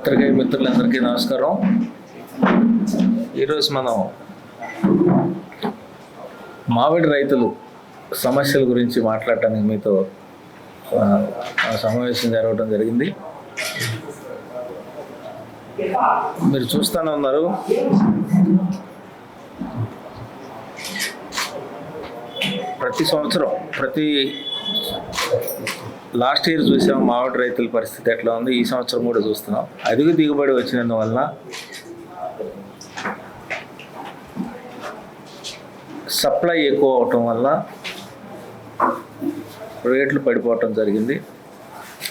పత్రికా మిత్రులందరికీ నమస్కారం. ఈరోజు మనం మామిడి రైతులు సమస్యల గురించి మాట్లాడటానికి మీతో సమావేశం జరగడం జరిగింది. మీరు చూస్తూనే ఉన్నారు, ప్రతి సంవత్సరం లాస్ట్ ఇయర్ చూసాం మామిడి రైతుల పరిస్థితి ఎట్లా ఉంది. ఈ సంవత్సరం కూడా చూస్తున్నాం. అధిక దిగుబడి వచ్చినందువలన సప్లై ఎక్కువ అవటం వల్ల రేట్లు పడిపోవటం జరిగింది.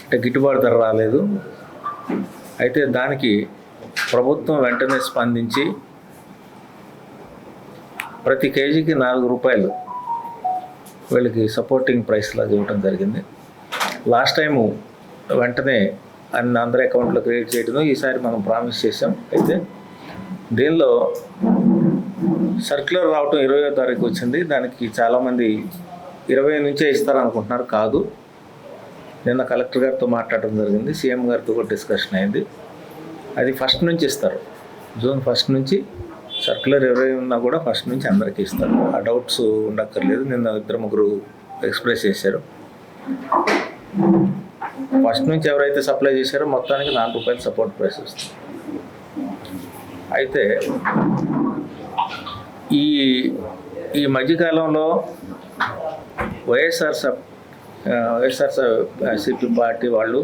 అంటే గిట్టుబాటు ధర రాలేదు. అయితే దానికి ప్రభుత్వం వెంటనే స్పందించి ప్రతి కేజీకి 4 రూపాయలు వీళ్ళకి సపోర్టింగ్ ప్రైస్ లాగా ఇవ్వటం జరిగింది. లాస్ట్ టైము వెంటనే అందరి అకౌంట్లో క్రియేట్ చేయడం ఈసారి మనం ప్రామిస్ చేసాం. అయితే దీనిలో సర్క్యులర్ రావటం 20వ తారీఖు వచ్చింది. దానికి చాలామంది 20 నుంచే ఇస్తారనుకుంటున్నారు. కాదు, నిన్న కలెక్టర్ గారితో మాట్లాడటం జరిగింది, సీఎం గారితో కూడా డిస్కషన్ అయింది. అది ఫస్ట్ నుంచి ఇస్తారు. జూన్ 1 నుంచి సర్క్యులర్ 20 ఉన్నా కూడా ఫస్ట్ నుంచి అందరికీ ఇస్తారు. ఆ డౌట్స్ ఉండక్కర్లేదు. నిన్న 2-3 ఎక్స్ప్రెస్ చేశారు. ఫస్ట్ నుంచి ఎవరైతే సప్లై చేశారో మొత్తానికి 4 రూపాయలు సపోర్ట్ ప్రైస్ వస్తుంది. అయితే ఈ మధ్యకాలంలో వైఎస్ఆర్సీపీ పార్టీ వాళ్ళు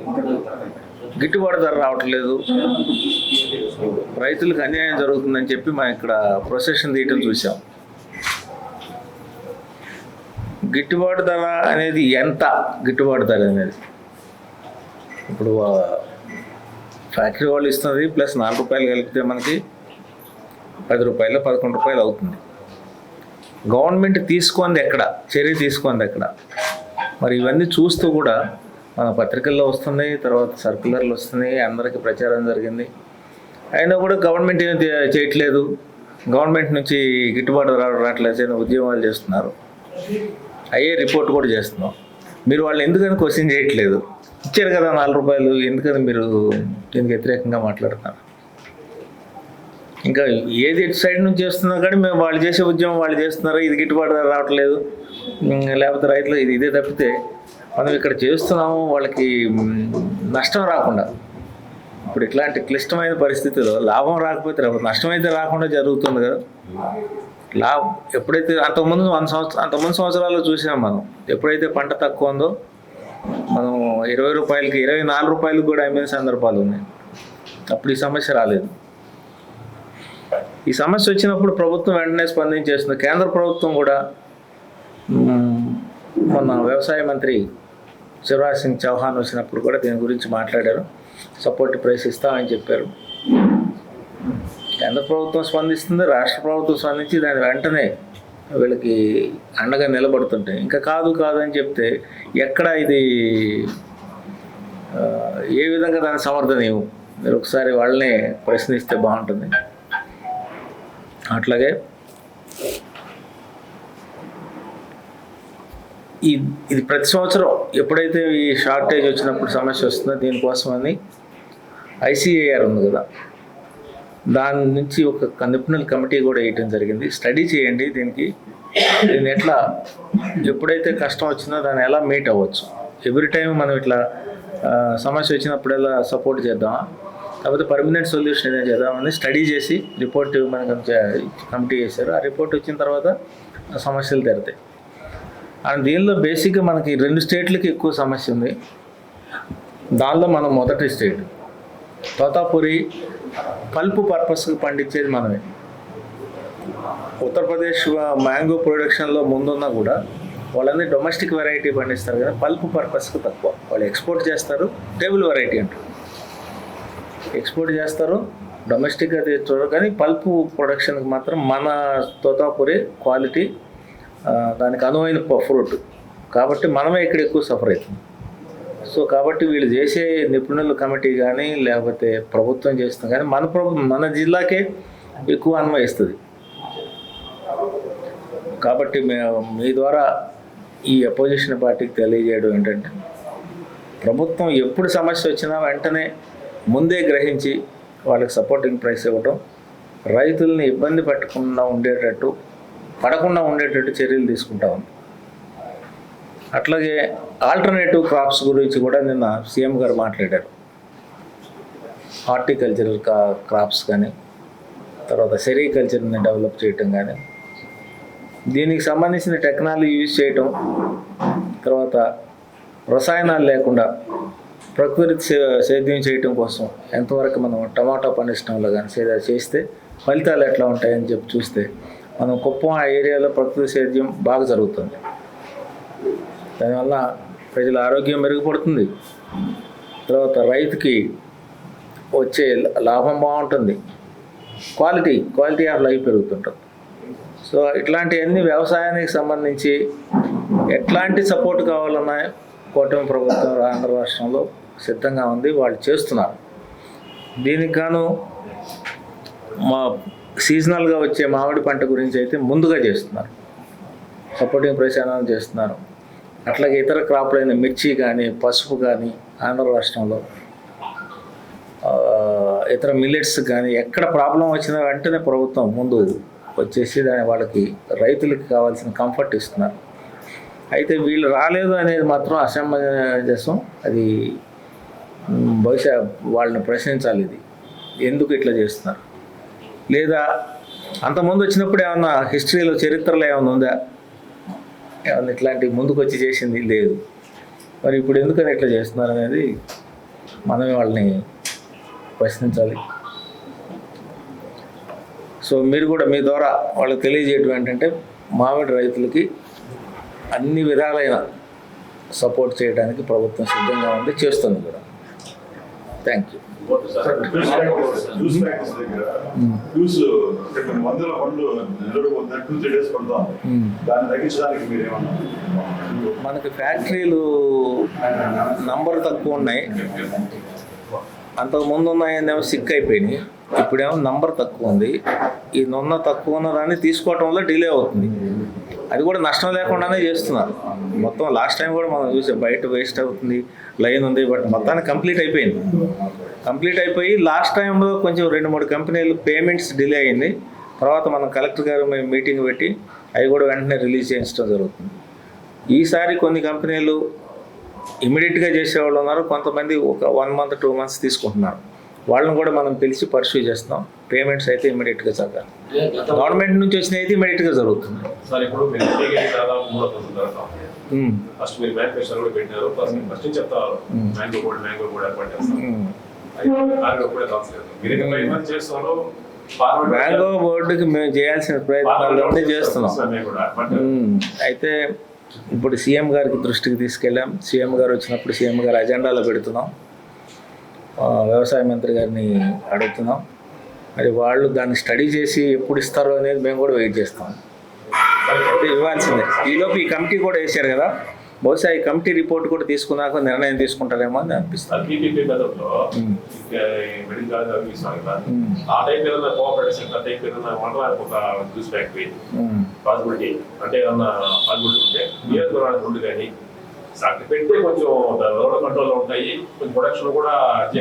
గిట్టుబాటు ధర రావట్లేదు, రైతులకు అన్యాయం జరుగుతుందని చెప్పి మనం ఇక్కడ ప్రొసెషన్ తీయటం చూసాం. గిట్టుబాటు ధర అనేది ఎంత? గిట్టుబాటు ధర అనేది ఇప్పుడు ఫ్యాక్టరీ వాళ్ళు ఇస్తున్నది ప్లస్ 4 రూపాయలు కలిపితే మనకి 10 రూపాయలు 11 రూపాయలు అవుతుంది. గవర్నమెంట్ తీసుకుంది ఎక్కడ? చర్య తీసుకుంది ఎక్కడ? మరి ఇవన్నీ చూస్తూ కూడా మన పత్రికల్లో వస్తున్నాయి, తర్వాత సర్క్యులర్లు వస్తున్నాయి, అందరికీ ప్రచారం జరిగింది. అయినా కూడా గవర్నమెంట్ ఏం చేయట్లేదు. గవర్నమెంట్ నుంచి గిట్టుబాటు రావట్లేదు, ఉద్యమాలు చేస్తున్నారు. అయ్యే రిపోర్ట్ కూడా చేస్తున్నాం. మీరు వాళ్ళు ఎందుకని క్వశ్చన్ చేయట్లేదు? ఇచ్చారు కదా 4 రూపాయలు, ఎందుకని మీరు దీనికి వ్యతిరేకంగా మాట్లాడుతున్నారు? ఇంకా ఏది ఎటు సైడ్ నుంచి చేస్తున్నా కానీ మేము వాళ్ళు చేసే ఉద్యమం వాళ్ళు చేస్తున్నారు, ఇది గిట్టుబాటు రావట్లేదు, లేకపోతే రైతులు ఇదే తప్పితే మనం ఇక్కడ చేస్తున్నాము వాళ్ళకి నష్టం రాకుండా. ఇప్పుడు ఇట్లాంటి క్లిష్టమైన పరిస్థితుల్లో లాభం రాకపోతే నష్టమైతే రాకుండా జరుగుతుంది కదా. లాభం ఎప్పుడైతే అంతకుముందు సంవత్సరాల్లో చూసాం మనం, ఎప్పుడైతే పంట తక్కువ ఉందో మనం 20 రూపాయలకి 24 రూపాయలకు కూడా అమ్మిన సందర్భాలు ఉన్నాయి. అప్పుడు ఈ సమస్య రాలేదు. ఈ సమస్య వచ్చినప్పుడు ప్రభుత్వం వెంటనే స్పందించేస్తుంది. కేంద్ర ప్రభుత్వం కూడా మొన్న వ్యవసాయ మంత్రి శివరాజ్ సింగ్ చౌహాన్ వచ్చినప్పుడు కూడా దీని గురించి మాట్లాడారు. సపోర్ట్ ప్రైస్ ఇస్తామని చెప్పారు. కేంద్ర ప్రభుత్వం స్పందిస్తుంది, రాష్ట్ర ప్రభుత్వం స్పందించి దాని వెంటనే వీళ్ళకి అండగా నిలబడుతుంటాయి. ఇంకా కాదు అని చెప్తే ఎక్కడ ఇది ఏ విధంగా దాన్ని సమర్థనీయం? మీరు ఒకసారి వాళ్ళనే ప్రశ్నిస్తే బాగుంటుంది. అట్లాగే ఇది ప్రతి సంవత్సరం ఎప్పుడైతే ఈ షార్టేజ్ వచ్చినప్పుడు సమస్య వస్తుందో దీనికోసమని ఐసీఏఆర్ ఉంది కదా, దాని నుంచి ఒక నిపుణుల కమిటీ కూడా వేయటం జరిగింది. స్టడీ చేయండి దీన్ని ఎట్లా ఎప్పుడైతే కష్టం వచ్చిందో దాన్ని ఎలా మీట్ అవ్వచ్చు. ఎవ్రీ టైం మనం ఇట్లా సమస్య వచ్చినప్పుడు ఎలా సపోర్ట్ చేద్దామా, లేకపోతే పర్మనెంట్ సొల్యూషన్ ఏదైనా చేద్దామని స్టడీ చేసి రిపోర్ట్ మనకు కమిటీ చేశారు. ఆ రిపోర్ట్ వచ్చిన తర్వాత సమస్యలు తెరుతాయి. అండ్ దీనిలో బేసిక్గా మనకి 2 స్టేట్లకి ఎక్కువ సమస్య ఉంది. దానిలో మనం మొదటి స్టేట్ తోతాపురి పల్పు పర్పస్కి పండించేది మనమే. ఉత్తరప్రదేశ్ మ్యాంగో ప్రొడక్షన్లో ముందున్నా కూడా వాళ్ళని డొమెస్టిక్ వెరైటీ పండిస్తారు కదా, పల్పు పర్పస్కి తక్కువ. వాళ్ళు ఎక్స్పోర్ట్ చేస్తారు, టేబుల్ వెరైటీ అంటారు. ఎక్స్పోర్ట్ చేస్తారు, డొమెస్టిక్గా తెచ్చారు. కానీ పల్పు ప్రొడక్షన్కి మాత్రం మన తోతాపురి క్వాలిటీ, దానికి అనువైన ఫ్రూట్ కాబట్టి మనమే ఇక్కడ ఎక్కువ సఫర్ అవుతుంది. సో కాబట్టి వీళ్ళు చేసే నిపుణుల కమిటీ కానీ లేకపోతే ప్రభుత్వం చేస్తుంది కానీ మన జిల్లాకే ఎక్కువ అన్వయిస్తుంది. కాబట్టి మీ ద్వారా ఈ అపోజిషన్ పార్టీకి తెలియజేయడం ఏంటంటే, ప్రభుత్వం ఎప్పుడు సమస్య వచ్చినా వెంటనే ముందే గ్రహించి వాళ్ళకి సపోర్టింగ్ ప్రైస్ ఇవ్వటం, రైతుల్ని ఇబ్బంది పడకుండా ఉండేటట్టు చర్యలు తీసుకుంటా ఉంది. అట్లాగే ఆల్టర్నేటివ్ క్రాప్స్ గురించి కూడా నిన్న సీఎం గారు మాట్లాడారు. హార్టికల్చరల్ క్రాప్స్ కానీ, తర్వాత సెరికల్చర్ని డెవలప్ చేయటం కానీ, దీనికి సంబంధించిన టెక్నాలజీ యూజ్ చేయటం, తర్వాత రసాయనాలు లేకుండా ప్రకృతి సేద్యం చేయటం కోసం ఎంతవరకు మనం టమాటా పండించడంలో కానీ చేస్తే ఫలితాలు ఎట్లా ఉంటాయని చెప్పి చూస్తే మనం కుప్పం ఆ ఏరియాలో ప్రకృతి సేద్యం బాగా జరుగుతుంది. దానివల్ల ప్రజల ఆరోగ్యం మెరుగుపడుతుంది, తర్వాత రైతుకి వచ్చే లాభం బాగుంటుంది, క్వాలిటీ ఆఫ్ లైఫ్ పెరుగుతుంటుంది. సో ఇట్లాంటివన్నీ వ్యవసాయానికి సంబంధించి ఎట్లాంటి సపోర్ట్ కావాలన్నా కూటమి ప్రభుత్వం ఆంధ్ర రాష్ట్రంలో సిద్ధంగా ఉంది, వాళ్ళు చేస్తున్నారు. దీనికి గాను మా సీజనల్గా వచ్చే మామిడి పంట గురించి అయితే ముందుగా చేస్తున్నారు, సపోర్టింగ్ ప్రైస్ అనౌన్స్ చేస్తున్నారు. అట్లాగే ఇతర క్రాప్లైన మిర్చి కానీ, పసుపు కానీ ఆంధ్ర రాష్ట్రంలో ఇతర మిల్లెట్స్ కానీ ఎక్కడ ప్రాబ్లం వచ్చినా వెంటనే ప్రభుత్వం ముందు వచ్చేసి వాళ్ళకి రైతులకి కావాల్సిన కంఫర్ట్ ఇస్తున్నారు. అయితే వీళ్ళు రాలేదు అనేది మాత్రం అసమంజసం. అది బహుశా వాళ్ళని ప్రశ్నించాలి, ఇది ఎందుకు ఇట్లా చేస్తున్నారు, లేదా అంతకుముందు వచ్చినప్పుడు ఏమన్నా హిస్టరీలో చరిత్రలో ఏమైనా ఉందా, ఏమన్నా ఇట్లాంటి ముందుకు వచ్చి చేసింది లేదు, మరి ఇప్పుడు ఎందుకని ఇట్లా చేస్తున్నారు అనేది మనమే వాళ్ళని ప్రశ్నించాలి. సో మీరు కూడా మీ ద్వారా వాళ్ళకి తెలియజేయటం ఏంటంటే మామిడి రైతులకి అన్ని విధాలైన సపోర్ట్ చేయడానికి ప్రభుత్వం సిద్ధంగా ఉంది, చేస్తుంది కూడా. Thank you. మనకి ఫ్యాక్టరీలు నంబర్ తక్కువ ఉన్నాయి, అంతకుముందు ఉన్నాయేమో సిక్ అయిపోయినాయి, ఇప్పుడేమో నంబర్ తక్కువ ఉంది. ఈ నున్న తక్కువ ఉన్న దాన్ని తీసుకోవటం వల్ల డిలే అవుతుంది. అది కూడా నష్టం లేకుండానే చేస్తున్నారు. మొత్తం లాస్ట్ టైం కూడా మనం చూసాం, బయట వేస్ట్ అవుతుంది, లైన్ ఉంది, బట్ మొత్తానికి కంప్లీట్ అయిపోయి లాస్ట్ టైంలో కొంచెం 2-3 కంపెనీలు పేమెంట్స్ డిలే అయింది. తర్వాత మనం కలెక్టర్ గారు మేము మీటింగ్ పెట్టి అవి కూడా వెంటనే రిలీజ్ చేయించడం జరుగుతుంది. ఈసారి కొన్ని కంపెనీలు ఇమీడియట్గా చేసేవాళ్ళు ఉన్నారు, కొంతమంది ఒక 1 month 2 months తీసుకుంటున్నారు. వాళ్ళని కూడా మనం పిలిచి పర్సూ చేస్తున్నాం. పేమెంట్స్ అయితే ఇమీడియట్గా జరగాలి. గవర్నమెంట్ నుంచి వచ్చిన అయితే ఇమీడియట్గా జరుగుతుంది. మ్యాంగో బోర్డుకి మేము చేయాల్సిన ప్రయత్నాలు చేస్తున్నాం. అయితే ఇప్పుడు సీఎం గారికి దృష్టికి తీసుకెళ్ళాం. సీఎం గారు వచ్చినప్పుడు సీఎం గారు అజెండాలో పెడుతున్నాం, వ్యవసాయ మంత్రి గారిని అడుగుతున్నాం. మరి వాళ్ళు దాన్ని స్టడీ చేసి ఎప్పుడు ఇస్తారో అనేది మేము కూడా వెయిట్ చేస్తాం. అయితే ఇవ్వాల్సిందే. ఈలోపు ఈ కమిటీ కూడా వేశారు కదా, బహుశా ఈ కమిటీ రిపోర్ట్ కూడా తీసుకున్నాక నిర్ణయం తీసుకుంటారేమో అని అనిపిస్తుంది.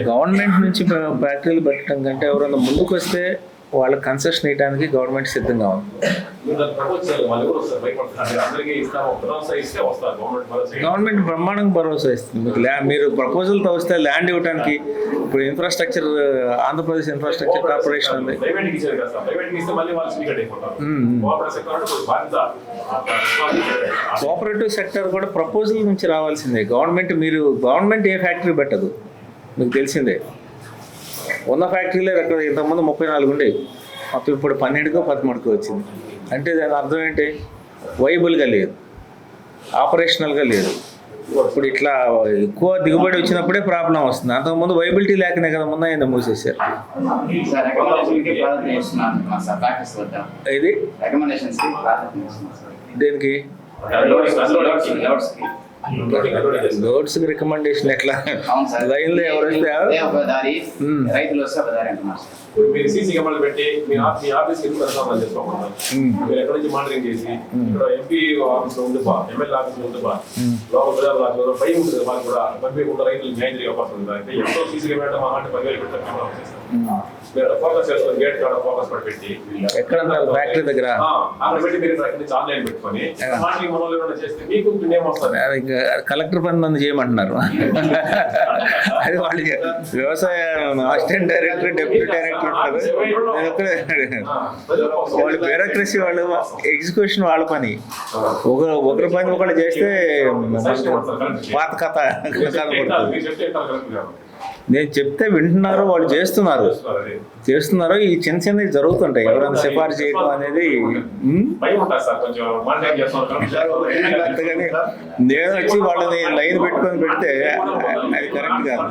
గవర్నమెంట్ నుంచి ఫ్యాక్టరీలు పెట్టడం కంటే ఎవరైనా ముందుకు వస్తే వాళ్ళ కన్సెషన్ ఇవ్వడానికి గవర్నమెంట్ సిద్ధంగా ఉంది. గవర్నమెంట్ బ్రహ్మాండంగా భరోసా ఇస్తుంది. మీకు మీరు ప్రపోజల్తో వస్తే ల్యాండ్ ఇవ్వడానికి ఇప్పుడు ఇన్ఫ్రాస్ట్రక్చర్, ఆంధ్రప్రదేశ్ ఇన్ఫ్రాస్ట్రక్చర్ కార్పొరేషన్ ఉంది. కోఆపరేటివ్ సెక్టర్ కూడా ప్రపోజల్ నుంచి రావాల్సిందే. గవర్నమెంట్ ఏ ఫ్యాక్టరీ పెట్టదు, మీకు తెలిసిందే. ఉన్న ఫ్యాక్టరీలే అక్కడ ఇంతకుముందు 34 ఉండేవి, మొత్తం ఇప్పుడు 12కో 13కో వచ్చింది. అంటే దాని అర్థం ఏంటి, వైబుల్గా లేదు, ఆపరేషనల్గా లేదు. ఇప్పుడు ఇట్లా ఎక్కువ దిగుబడి వచ్చినప్పుడే ప్రాబ్లం వస్తుంది. అంతకుముందు వైబిలిటీ లేకనే కదా ముందు ఆయన మూసేశారు. ఇది దేనికి రోడ్స్ రికమెండేషన్ ఎట్లా లైన్ లో ఎవరు వస్తే రైతులు వస్తే ఒక దారి అంటున్నారు సార్. ఇప్పుడు మీరు సీసీ కెమెరాలు పెట్టి మీ ఆఫీస్ ఎందుకు చేసుకోకుండా మీరు ఎక్కడి నుంచి మానిటరింగ్ చేసి ఇక్కడ ఎంపీ ఆఫీస్ లో ఉంది బా, ఎమ్మెల్యే ఆఫీస్ లో ఉంది బా, లోపల భయం ఉంటుంది వాళ్ళు కూడా పంపించకుండా రైతులు న్యాయం జరిగే అవకాశం ఉంది. అంటే ఎంతో సీసీ కెమెరా మా అంటే 10,000 పెడతారు కెమెరా వచ్చేసారు ఫోకస్ చేసుకొని గేట్ కాడ ఫోకస్ పెట్టి ఎక్కడ ఫ్యాక్టరీ దగ్గర అక్కడ పెట్టి మీరు అక్కడి నుంచి ఆన్లైన్ పెట్టుకొని మానిటరింగ్ మనోళ్ళు ఏమైనా చేస్తే మీకు నేమ్ వస్తుంది. కలెక్టర్ పని నన్ను చేయమంటున్నారు. అది వాళ్ళు వ్యవసాయ అసిస్టెంట్ డైరెక్టర్ డిప్యూటీ డైరెక్టర్ ఉంటారు. వాళ్ళు బ్యూరోక్రసీ వాళ్ళు ఎగ్జిక్యూషన్ వాళ్ళ పని. ఒకరి పని ఒకళ్ళు చేస్తే పాత కథ నేను చెప్తే వింటున్నారు, వాళ్ళు చేస్తున్నారు. ఈ చిన్న చిన్నవి జరుగుతుంటాయి. ఎవరైనా సిఫార్సు చేయడం అనేది అంతగాని నేను వచ్చి వాళ్ళని లైన్ పెట్టుకొని పెడితే అది కరెక్ట్ కాదు.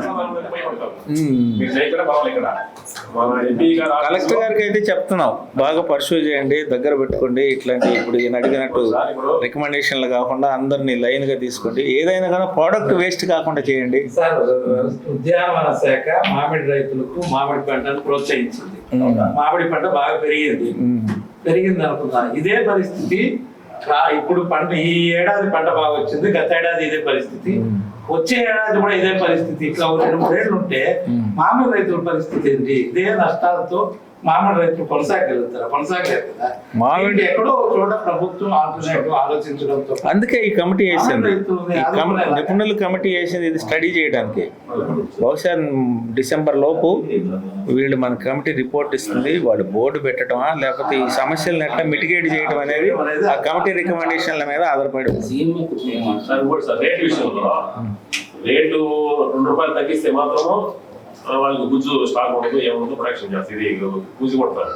కలెక్టర్ గారికి అయితే చెప్తున్నాం, బాగా పర్సూ చేయండి, దగ్గర పెట్టుకోండి. ఇట్లాంటి ఇప్పుడు ఈయన అడిగినట్టు రికమెండేషన్లు కాకుండా అందరినీ లైన్ గా తీసుకోండి. ఏదైనా కానీ ప్రోడక్ట్ వేస్ట్ కాకుండా చేయండి. ఉద్యానవన శాఖ మామిడి రైతులకు మామిడి పంటను ప్రోత్సహించింది. మామిడి పంట బాగా పెరిగింది అనుకున్నా. ఇదే పరిస్థితి ఇప్పుడు పంట ఈ ఏడాది పంట బాగా వచ్చింది, గత ఏడాది ఇదే పరిస్థితి, వచ్చే ఏడాది కూడా ఇదే పరిస్థితి. ఇట్లా 2-3 ఏళ్ళు ఉంటే మామిడి రైతుల పరిస్థితి ఏంటి? ఇదే నష్టాలతో మామిడి రైతులు కొనసాగలేరు కదా. మామిడి ఎక్కడో చోట ప్రభుత్వం ఆల్టర్నేటివ్ ఆలోచించడంతో అందుకే ఈ కమిటీ వేసింది, నిపుణుల కమిటీ వేసింది ఇది స్టడీ చేయడానికి. బహుశా డిసెంబర్ లోపు వీళ్ళు మన కమిటీ రిపోర్ట్ ఇస్తుంది. వాళ్ళు బోర్డు పెట్టడమా లేకపోతే ఈ సమస్యలను ఎట్లా మిటిగేట్ చేయడం అనేది ఆ కమిటీ రికమెండేషన్ల మీద ఆధారపడి రేటు ₹2 తగ్గిస్తే మాత్రము వాళ్ళకి గుజ్జు స్టాక్ ఉండదు, ఏముండదు, ప్రొడక్షన్ చేస్తుంది. గుజ్జు కొడతారు.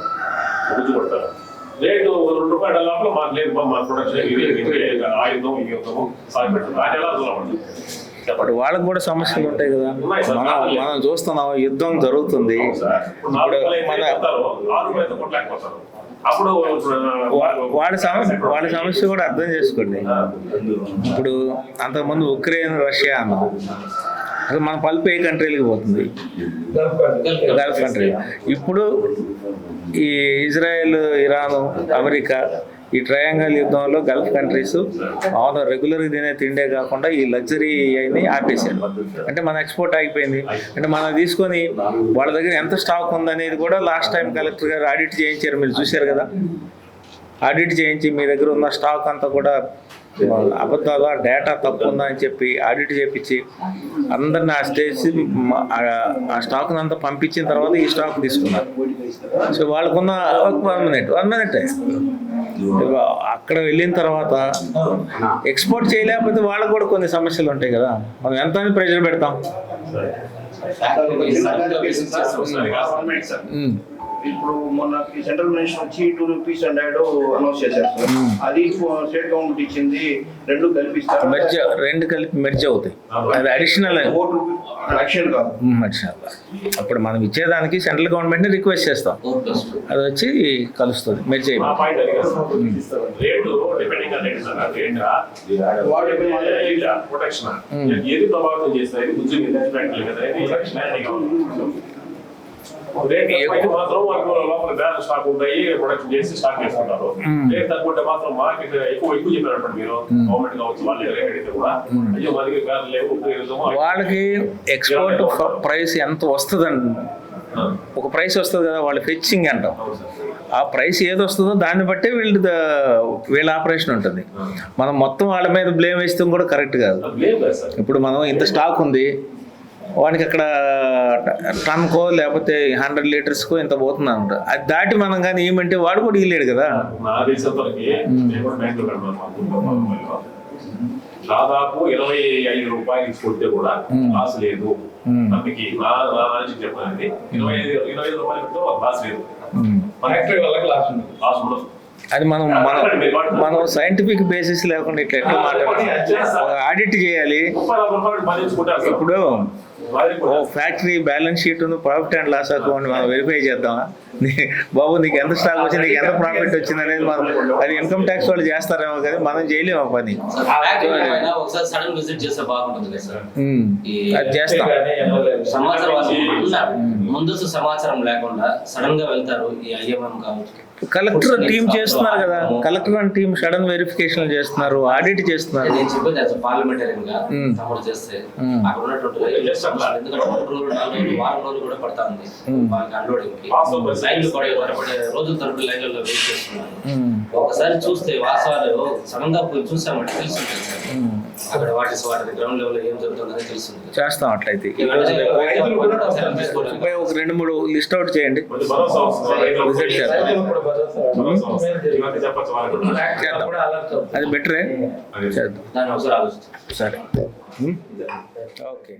రేటు ₹2 లోపల మాకు లేదు, మా ప్రొడక్షన్ ఆయుధం యుద్ధము సాగు పెడుతుంది. అది ఎలా దూరం అప్పుడు వాళ్ళకి కూడా సమస్యలు ఉంటాయి కదా. మనం చూస్తున్నాం, యుద్ధం జరుగుతుంది. అప్పుడు వాళ్ళ సమస్య కూడా అర్థం చేసుకోండి. ఇప్పుడు అంతకుముందు ఉక్రెయిన్, రష్యా అన్నాం, అసలు మన పల్పు ఏ కంట్రీలకి పోతుంది? Gulf country. ఇప్పుడు ఈ ఇజ్రాయెల్, ఇరాన్, అమెరికా ఈ ట్రయాంగల్ యుద్ధంలో గల్ఫ్ కంట్రీస్ అవును రెగ్యులర్గా తినే తిండే కాకుండా ఈ లగ్జరీ అయినా ఆపేశారు. అంటే మన ఎక్స్పోర్ట్ ఆగిపోయింది. అంటే మనం తీసుకొని వాళ్ళ దగ్గర ఎంత స్టాక్ ఉందనేది కూడా లాస్ట్ టైం కలెక్టర్ గారు ఆడిట్ చేయించారు, మీరు చూశారు కదా. ఆడిట్ చేయించి మీ దగ్గర ఉన్న స్టాక్ అంతా కూడా అబద్ధాల డేటా తప్పు ఉందా అని చెప్పి ఆడిట్ చేయించి అందరిని ఆ స్టేజ్ ఆ స్టాక్ని అంతా పంపించిన తర్వాత ఈ స్టాక్ తీసుకున్నారు. సో వాళ్ళకున్న 1 మినిట్ అక్కడ వెళ్ళిన తర్వాత ఎక్స్పోర్ట్ చేయలేకపోతే వాళ్ళకు కూడా కొన్ని సమస్యలు ఉంటాయి కదా. మనం ఎంత ప్రెషర్ పెడతాం. ఇప్పుడు మొన్న సెంట్రల్ మినిస్టర్ వచ్చి ₹2 అన్నాడు, అనౌన్స్ చేశారు. అది స్టేట్ గవర్నమెంట్ ఇచ్చింది, 2 కల్పిస్తారు, 2 కలిపి మెర్జ్ అవుతాయి. అది అడిషనల్ కాదు. అప్పుడు మనం ఇచ్చేదానికి సెంట్రల్ గవర్నమెంట్ ని రిక్వెస్ట్ చేస్తాం, అది వచ్చి కలుస్తుంది, మెర్జ్ అయిపోతుంది. మాత్రం లోపల బ్యాలెన్స్ స్టాక్ ఉంటాయి, ప్రొడక్షన్ చేసి స్టాక్ చేసుకుంటారు. రేట్ తక్కువ మాత్రం మార్కెట్ ఎక్కువ చెప్పారు మీరు గవర్నమెంట్ కావచ్చు, వాళ్ళు ఎవరైతే కూడా అయ్యో మనకి బ్యాలెన్స్ లేవు. వాళ్ళకి ఎక్స్పోర్ట్ ప్రైస్ ఎంత వస్తుందండి, ఒక ప్రైస్ వస్తుంది కదా, వాళ్ళు ఫెచ్చింగ్ అంటాం. ఆ ప్రైస్ ఏది వస్తుందో దాన్ని బట్టే వీళ్ళ ఆపరేషన్ ఉంటుంది. మనం మొత్తం వాళ్ళ మీద బ్లేమ్ వేస్తాం కూడా కరెక్ట్ కాదు. ఇప్పుడు మనం ఇంత స్టాక్ ఉంది, వాడికి అక్కడ టన్కో లేకపోతే 100 లీటర్స్కో ఇంత పోతుంది అనమాట. అది దాటి మనం కానీ ఏమంటే వాడు కూడా ఇల్లేడు కదా. దాదాపు ₹25 కొడితే కూడా లాస్ లేదు. అందుకే చెప్పాలండి, ₹25 లాస్ లేదు. లాస్ ఉండదు. అది మనం సైంటిఫిక్ బేసిస్ లేకుండా ఇట్లా ఎట్లా మాట్లాడాలి, ఆడిట్ చేయాలి. ఇప్పుడు ఓ ఫ్యాక్టరీ బ్యాలెన్స్ షీట్ ఉంది, ప్రాఫిట్ అండ్ లాస్ అకౌంట్ మనం వెరిఫై చేద్దామా? బాబు నీకు ఎంత స్టాక్ వచ్చింది, నీకు ఎంత ప్రాఫిట్ వచ్చింది అనేది మనం, అది ఇన్కమ్ ట్యాక్స్ వాళ్ళు చేస్తారేమో కదా, మనం చేయలేము ఆ పని. ఒకసారి సడన్ విజిట్ చేస్తే బాగుంటుంది కదా సార్. అది చేస్తాం. సమాచారం ముందస్తు సమాచారం లేకుండా సడన్ గా వెళ్తారు. ఈ ఐఎంఎం కావచ్చు, కలెక్టర్ టీం చేస్తున్నారు కదా, collector and team sudden verification చేస్తున్నారు, ఆడిట్ చేస్తున్నారు. నేను చెప్పేది యాజ్ పార్లమెంటరీన్ గా తమరు చేస్తే అక్కడ ఉన్నటువంటి ఎందుకంటే 3 రోజులు 4 రోజులు వారం రోజులు కూడా పడతా ఉంది వాళ్ళకి అన్లోడింగ్ కి. లైన్లు పడే రోజుల తరపు లైన్లలో వెయిట్ చేస్తున్నారు. ఒకసారి చూస్తే వాస్తవాలు సడన్ గా పోయి చూసామంటే తెలుస్తుంది సార్. అక్కడ వాటి గ్రౌండ్ లెవెల్ ఏం జరుగుతుందని తెలుస్తుంది. చేస్తాం అట్లయితే. ఒక 2-3 లిస్ట్ అవుట్ చేయండి. భరోసా వస్తుంది. విజిట్ చేద్దాం. చెప్పచ్చు వాళ్ళకి. అది బెటరే చేద్దాం. దాన్ని ఒకసారి ఆలోచిస్తాం. సరే ఓకే.